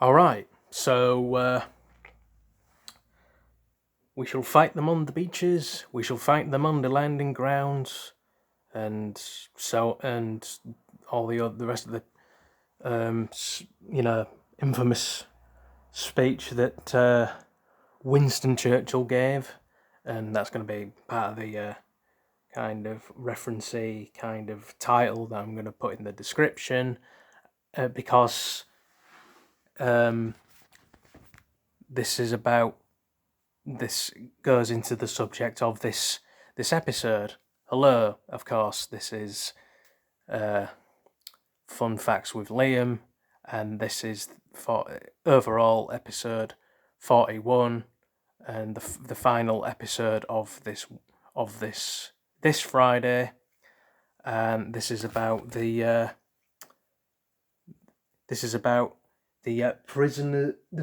All right, so we shall fight them on the beaches. We shall fight them on the landing grounds, and and all the rest of the um, you know infamous speech that Winston Churchill gave, and that's going to be part of the kind of referencey kind of title that I'm going to put in the description because um, this is about this goes into the subject of this episode. Hello, of course, this is uh, Fun Facts with Liam, and this is for overall episode 41, and the final episode of this Friday, and this is about the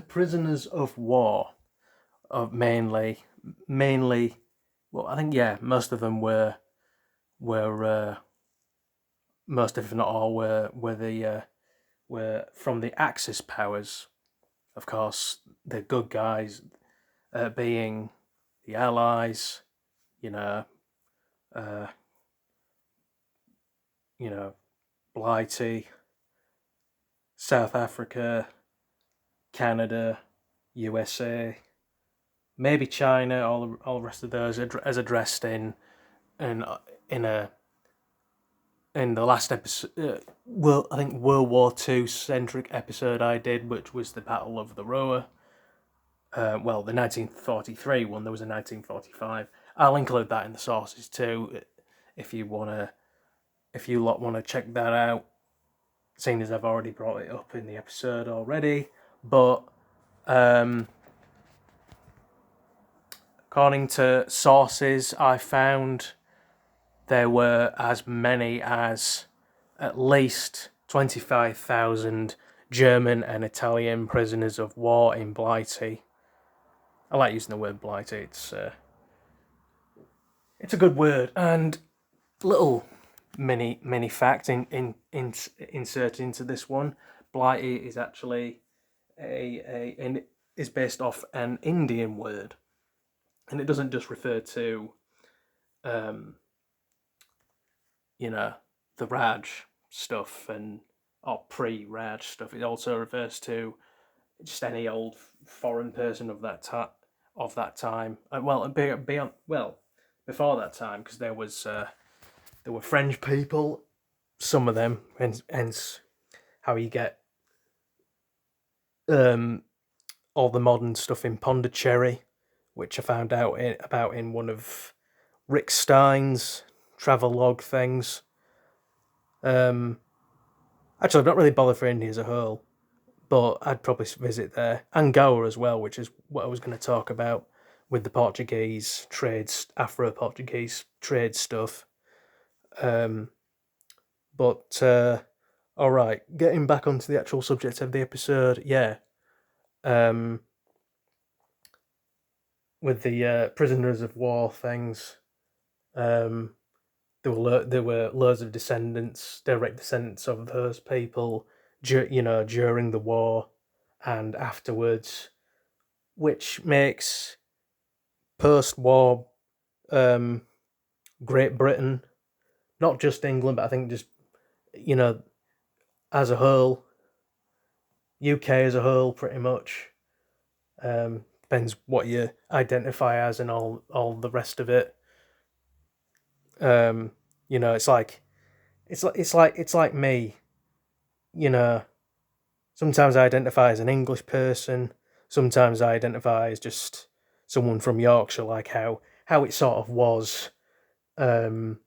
prisoners of war, of mainly. Well, I think most of them were most if not all were from the Axis powers. Of course, the good guys being the Allies, you know, uh, you know, Blighty, South Africa, Canada, USA, maybe China. All the rest of those as addressed in in a in the last episode, I think World War Two centric episode I did, which was the Battle of the Roa. Well, the 1943 one. There was a 1945. I'll include that in the sources too, if you wanna, if you lot wanna check that out. Seeing as I've already brought it up in the episode already, but um, according to sources I found, there were as many as at least 25,000 German and Italian prisoners of war in Blighty. I like using the word Blighty. It's a good word. And little mini fact insert into this one. Blighty is actually is based off an Indian word, and it doesn't just refer to um, you know, the Raj stuff and or pre-Raj stuff. It also refers to just any old foreign person of that time. Well, beyond before that time, because there were French people, some of them, and hence how you get um, all the modern stuff in Pondicherry, which I found out about in one of Rick Stein's travelogue things. Um, Actually, I'm not really bothered for India as a whole, but I'd probably visit there. And Goa as well, which is what I was going to talk about with the Portuguese trades, Afro-Portuguese trade stuff. Um, but all right, getting back onto the actual subject of the episode, yeah. Um, with the prisoners of war things, um, there were loads of descendants, direct descendants of those people, during the war and afterwards, which makes post-war um, Great Britain, not just England, but I think just you know as a whole, UK as a whole, pretty much. Depends what you identify as and all the rest of it. Um, it's like me. You know, sometimes I identify as an English person. Sometimes I identify as just someone from Yorkshire, like how it sort of was um,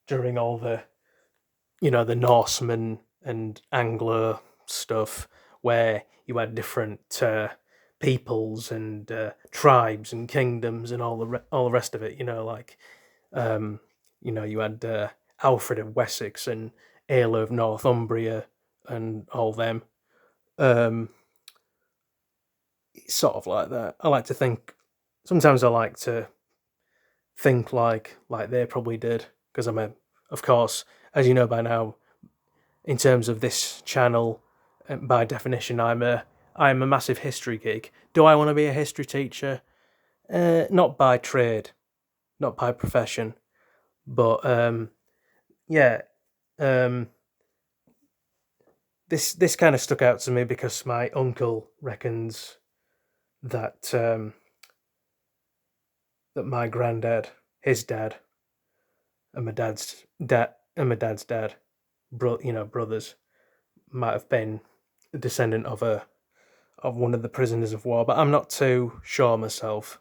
during all the Norsemen and Anglo stuff, where you had different peoples and tribes and kingdoms and all the rest of it. Um, you had Alfred of Wessex and Aelle of Northumbria and all them. Um, it's sort of like that. I like to think. Sometimes I like to think like they probably did, because of course, as you know by now, in terms of this channel, by definition, I'm a massive history geek. Do I want to be a history teacher? Not by trade, not by profession, but yeah. Um, this kind of stuck out to me because my uncle reckons that that my granddad, his dad, and my dad's dad, brothers, might have been a descendant of one of the prisoners of war, but I'm not too sure myself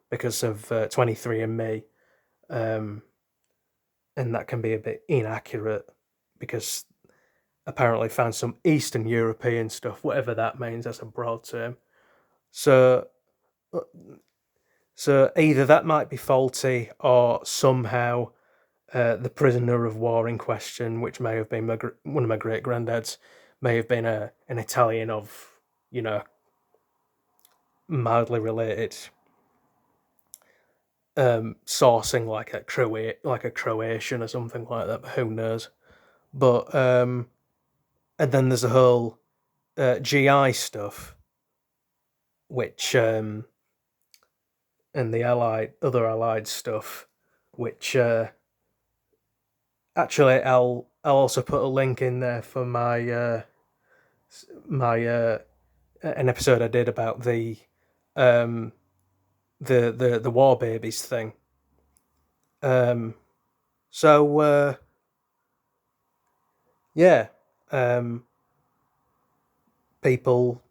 because of 23andMe, um, and that can be a bit inaccurate because apparently found some Eastern European stuff, whatever that means. That's a broad term. So, uh, so either that might be faulty, or somehow the prisoner of war in question, which may have been one of my great granddads, may have been an Italian of, you know, mildly related sourcing, like a Croatian or something like that. But who knows? But and then there's the whole GI stuff, which and the other allied stuff, which actually I'll also put a link in there for my an episode I did about um the war babies thing. Um, so yeah, um, people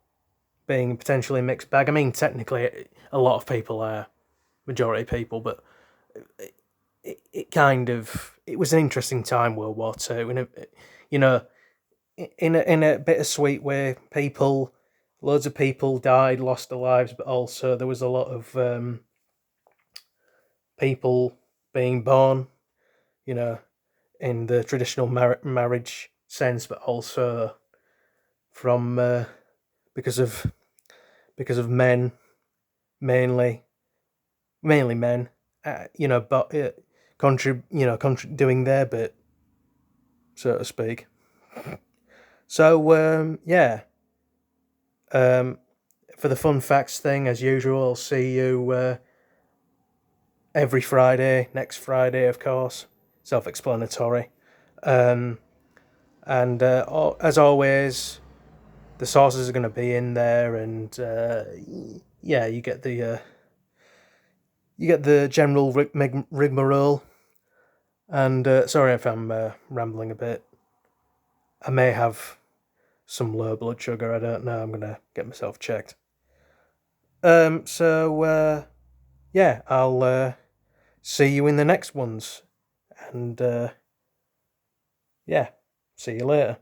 being potentially a mixed bag. I mean, technically, a lot of people are majority people, but it was an interesting time, World War Two, and you know, in a bittersweet way, loads of people died, lost their lives, but also there was a lot of people being born, you know, in the traditional marriage sense, but also from because of men, mainly men, but doing their bit, so to speak. So yeah, um, for the fun facts thing, as usual, I'll see you every Friday. Next Friday, of course, self-explanatory. Um, and as always, the sources are going to be in there, and yeah, you get the general rigmarole. And sorry if I'm rambling a bit. I may have some low blood sugar. I don't know. I'm gonna get myself checked. So yeah, I'll see you in the next ones, and yeah, see you later.